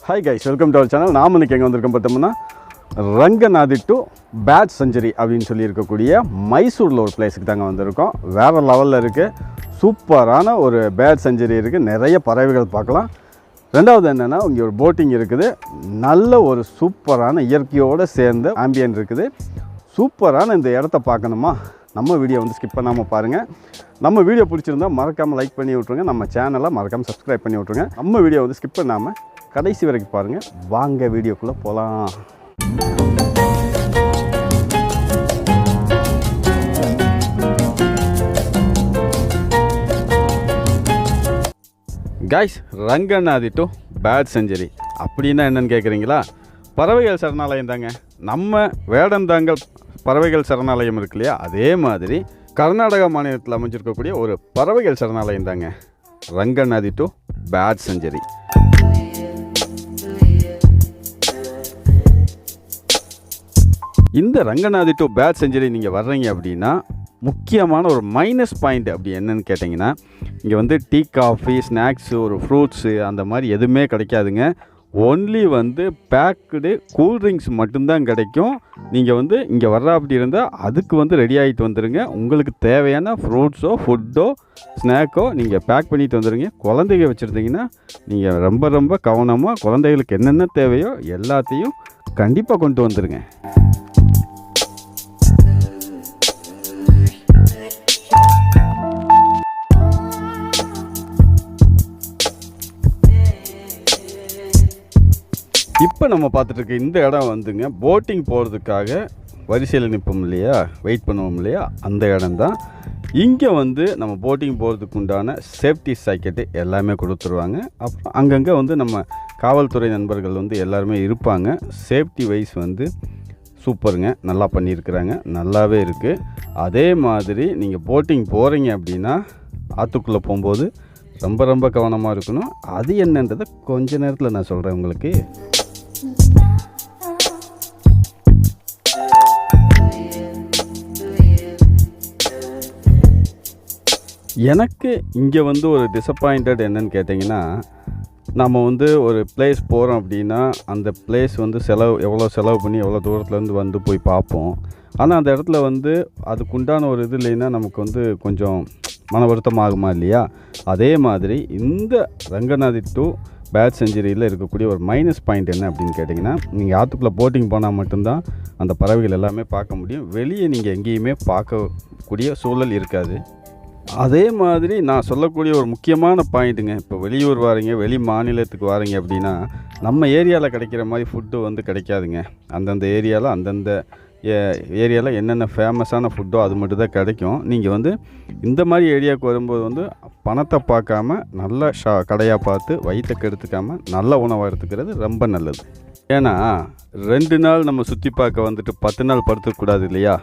Hi guys, welcome to our channel. நாம் இன்னைக்கு எங்கே வந்திருக்கோம் பார்த்தோம்னா ரங்கநாதி டு பேட் செஞ்சுரி அப்படின்னு சொல்லி இருக்கக்கூடிய மைசூரில் ஒரு பிளேஸுக்கு தாங்க வந்திருக்கோம். வேறு லெவலில் இருக்குது, சூப்பரான ஒரு பேட் செஞ்சுரி இருக்குது, நிறைய பறவைகள் பார்க்கலாம். ரெண்டாவது என்னென்னா இங்கே ஒரு போட்டிங் இருக்குது, நல்ல ஒரு சூப்பரான இயற்கையோடு சேர்ந்து ஆம்பியன் இருக்குது. சூப்பரான இந்த இடத்த பார்க்கணுமா, நம்ம வீடியோ வந்து ஸ்கிப் பண்ணாமல் பாருங்கள். நம்ம வீடியோ பிடிச்சிருந்தா மறக்காமல் லைக் பண்ணி விட்ருங்க, நம்ம சேனலை மறக்காமல் சப்ஸ்கிரைப் பண்ணி விட்ருங்க. நம்ம வீடியோ வந்து ஸ்கிப் பண்ணாமல் கடைசி வரைக்கும் பாருங்கள். வாங்க வீடியோக்குள்ளே போகலாம். கைஸ், ரங்கநாதி டு பேட் செஞ்சுரி அப்படின்னா என்னென்னு கேட்குறீங்களா? பறவைகள் சரணாலயம் தாங்க. நம்ம வேடந்தாங்கல் பறவைகள் சரணாலயம் இருக்கு இல்லையா, அதே மாதிரி கர்நாடகா மாநிலத்தில் அமைஞ்சிருக்கக்கூடிய ஒரு பறவைகள் சரணாலயம் தாங்க ரங்கநாதி டு பேட் செஞ்சுரி. இந்த ரங்கநாதி டு பேட் செஞ்சுரி நீங்கள் வர்றீங்க அப்படின்னா முக்கியமான ஒரு மைனஸ் பாயிண்ட் அப்படி என்னன்னு கேட்டிங்கன்னா, இங்கே வந்து டீ, காஃபி, ஸ்நாக்ஸு, ஒரு ஃப்ரூட்ஸு அந்த மாதிரி எதுவுமே கிடைக்காதுங்க. ஒன்லி வந்து பேக்குடு கூல்ட்ரிங்க்ஸ் மட்டும்தான் கிடைக்கும். நீங்கள் வந்து இங்கே வர்ற அப்படி இருந்தால் அதுக்கு வந்து ரெடி ஆகிட்டு வந்துடுங்க. உங்களுக்கு தேவையான ஃப்ரூட்ஸோ ஃபுட்டோ ஸ்நாக்கோ நீங்கள் பேக் பண்ணிட்டு வந்துடுங்க. குழந்தைங்க வச்சுருந்தீங்கன்னா நீங்கள் ரொம்ப ரொம்ப கவனமாக குழந்தைகளுக்கு என்னென்ன தேவையோ எல்லாத்தையும் கண்டிப்பாக கொண்டு வந்துடுங்க. இப்போ நம்ம பார்த்துட்ருக்க இந்த இடம் வந்துங்க போட்டிங் போகிறதுக்காக வரிசையில் நிற்போம் இல்லையா, வெயிட் பண்ணுவோம் இல்லையா, அந்த இடம் தான். இங்கே வந்து நம்ம போட்டிங் போகிறதுக்கு உண்டான சேஃப்டி ஜாக்கெட்டு எல்லாமே கொடுத்துருவாங்க. அப்புறம் அங்கங்கே வந்து நம்ம காவல்துறை நண்பர்கள் வந்து எல்லாருமே இருப்பாங்க. சேஃப்டி வைஸ் வந்து சூப்பருங்க, நல்லா பண்ணியிருக்கிறாங்க, நல்லாவே இருக்குது. அதே மாதிரி நீங்கள் போட்டிங் போகிறீங்க அப்படின்னா ஆற்றுக்குள்ளே போகும்போது ரொம்ப ரொம்ப கவனமாக இருக்கணும். அது என்னன்றதை கொஞ்ச நேரத்தில் நான் சொல்கிறேன் உங்களுக்கு. எனக்கு இங்கே வந்து ஒரு டிசப்பாயிண்டட் என்னன்னு கேட்டிங்கன்னா, நம்ம வந்து ஒரு பிளேஸ் போகிறோம் அப்படின்னா அந்த பிளேஸ் வந்து எவ்வளோ செலவு பண்ணி எவ்வளோ தூரத்துலேருந்து வந்து போய் பார்ப்போம். ஆனால் அந்த இடத்துல வந்து அதுக்குண்டான ஒரு இது இல்லைன்னா நமக்கு வந்து கொஞ்சம் மன வருத்தம் ஆகுமா இல்லையா? அதே மாதிரி இந்த ரங்கநாதி டு பேட் செஞ்சுரியில் இருக்கக்கூடிய ஒரு மைனஸ் பாயிண்ட் என்ன அப்படின்னு கேட்டிங்கன்னா, நீங்கள் ஆற்றுக்குள்ளே போட்டிங் போனால் மட்டும்தான் அந்த பறவைகள் எல்லாமே பார்க்க முடியும். வெளியே நீங்கள் எங்கேயுமே பார்க்கக்கூடிய சூழல் இருக்காது. அதே மாதிரி நான் சொல்லக்கூடிய ஒரு முக்கியமான பாயிண்ட்டுங்க, இப்போ வெளியூர் வாரீங்க, வெளி மாநிலத்துக்கு வாரீங்க அப்படின்னா நம்ம ஏரியாவில் கிடைக்கிற மாதிரி ஃபுட்டு வந்து கிடைக்காதுங்க. அந்தந்த ஏரியாவில் ஏரியாவில் என்னென்ன ஃபேமஸான ஃபுட்டோ அது மட்டும் தான் கிடைக்கும். நீங்கள் வந்து இந்த மாதிரி ஏரியாவுக்கு வரும்போது வந்து பணத்தை பார்க்காம நல்ல கடையாக பார்த்து வயிற்றை கெடுத்துக்காமல் நல்ல உணவாக எடுத்துக்கிறது ரொம்ப நல்லது. ஏன்னா 2 நாள் நம்ம சுற்றி பார்க்க வந்துட்டு 10 நாள் படுத்துக்கூடாது இல்லையா?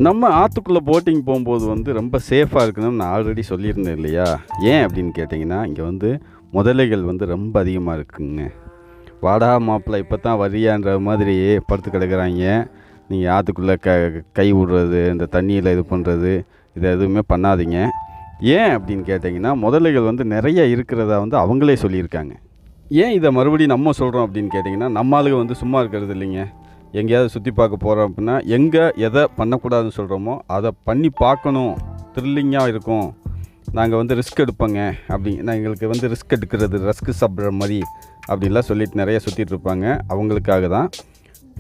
நம்ம ஆற்றுக்குள்ளே போட்டிங் போகும்போது வந்து ரொம்ப சேஃபாக இருக்கணும்னு நான் ஆல்ரெடி சொல்லியிருந்தேன் இல்லையா? ஏன் அப்படின்னு கேட்டிங்கன்னா, இங்கே வந்து முதலைகள் வந்து ரொம்ப அதிகமாக இருக்குங்க. வாடா மாப்பிள்ளை இப்போ தான் வரியான்ற மாதிரி படுத்து கிடக்குறாங்க. நீங்கள் ஆற்றுக்குள்ளே கை விடுறது, இந்த தண்ணியில் இது பண்ணுறது, இது எதுவுமே பண்ணாதீங்க. ஏன் அப்படின்னு கேட்டிங்கன்னா, முதலைகள் வந்து நிறைய இருக்கிறதா வந்து அவங்களே சொல்லியிருக்காங்க. ஏன் இதை மறுபடியும் நம்ம சொல்கிறோம் அப்படின்னு கேட்டிங்கன்னா, நம்ம ஆளுங்க வந்து சும்மா இருக்கிறது இல்லைங்க. எங்கேயாவது சுற்றி பார்க்க போகிறோம் அப்படின்னா எங்கே எதை பண்ணக்கூடாதுன்னு சொல்கிறோமோ அதை பண்ணி பார்க்கணும், த்ரில்லிங்காக இருக்கும், நாங்கள் வந்து ரிஸ்க் எடுப்போங்க அப்படின்னா எங்களுக்கு வந்து ரிஸ்க் எடுக்கிறது ரஸ்க்கு சாப்பிட்ற மாதிரி அப்படின்லாம் சொல்லிட்டு நிறைய சுற்றிட்டு இருப்பாங்க. அவங்களுக்காக தான்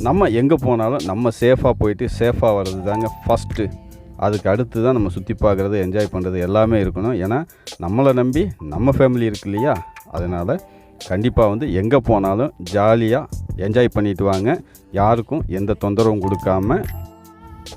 நம்ம எங்கே போனாலும் நம்ம சேஃபாக போயிட்டு சேஃபாக வர்றது தாங்க ஃபஸ்ட்டு. அதுக்கு அடுத்து தான் நம்ம சுற்றி பார்க்குறது, என்ஜாய் பண்ணுறது எல்லாமே இருக்கணும். ஏன்னா நம்மளை நம்பி நம்ம ஃபேமிலி இருக்கு இல்லையா? அதனால் கண்டிப்பாக வந்து எங்கே போனாலும் ஜாலியாக என்ஜாய் பண்ணிட்டு வாங்க. யாருக்கும் எந்த தொந்தரவும் கொடுக்காம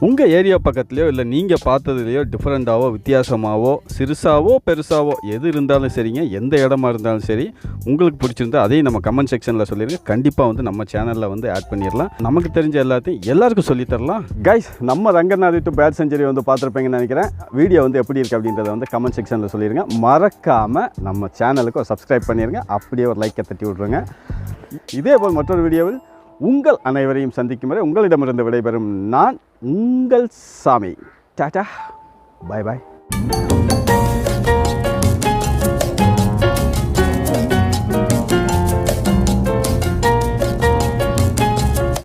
உங்கள் ஏரியா பக்கத்துலையோ இல்லை நீங்கள் பார்த்ததுலையோ டிஃப்ரெண்ட்டாவோ வித்தியாசமாகவோ சிறுசாவோ பெருசாவோ எது இருந்தாலும் சரிங்க, எந்த இடமா இருந்தாலும் சரி, உங்களுக்கு பிடிச்சிருந்தா அதையும் நம்ம கமெண்ட் செக்ஷனில் சொல்லிடுங்க. கண்டிப்பாக வந்து நம்ம சேனலில் வந்து ஆட் பண்ணிடலாம். நமக்கு தெரிஞ்ச எல்லாத்தையும் எல்லாருக்கும் சொல்லித்தரலாம். கைஸ், நம்ம ரங்கநாதி டு பேட் செஞ்சுரி வந்து பார்த்துருப்பீங்கன்னு நினைக்கிறேன். வீடியோ வந்து எப்படி இருக்குது அப்படின்றத வந்து கமெண்ட் செக்ஷனில் சொல்லிடுங்க. மறக்காமல் நம்ம சேனலுக்கு ஒரு சப்ஸ்கிரைப் பண்ணிடுங்க, அப்படியே ஒரு லைக்கை தட்டி விட்ருங்க. இதே போல் மற்றொரு வீடியோவில் உங்கள் அனைவரையும் சந்திக்கும் வரை உங்களிடமிருந்து விடைபெறும் நான் உங்கள் சாமி. Tata, bye bye.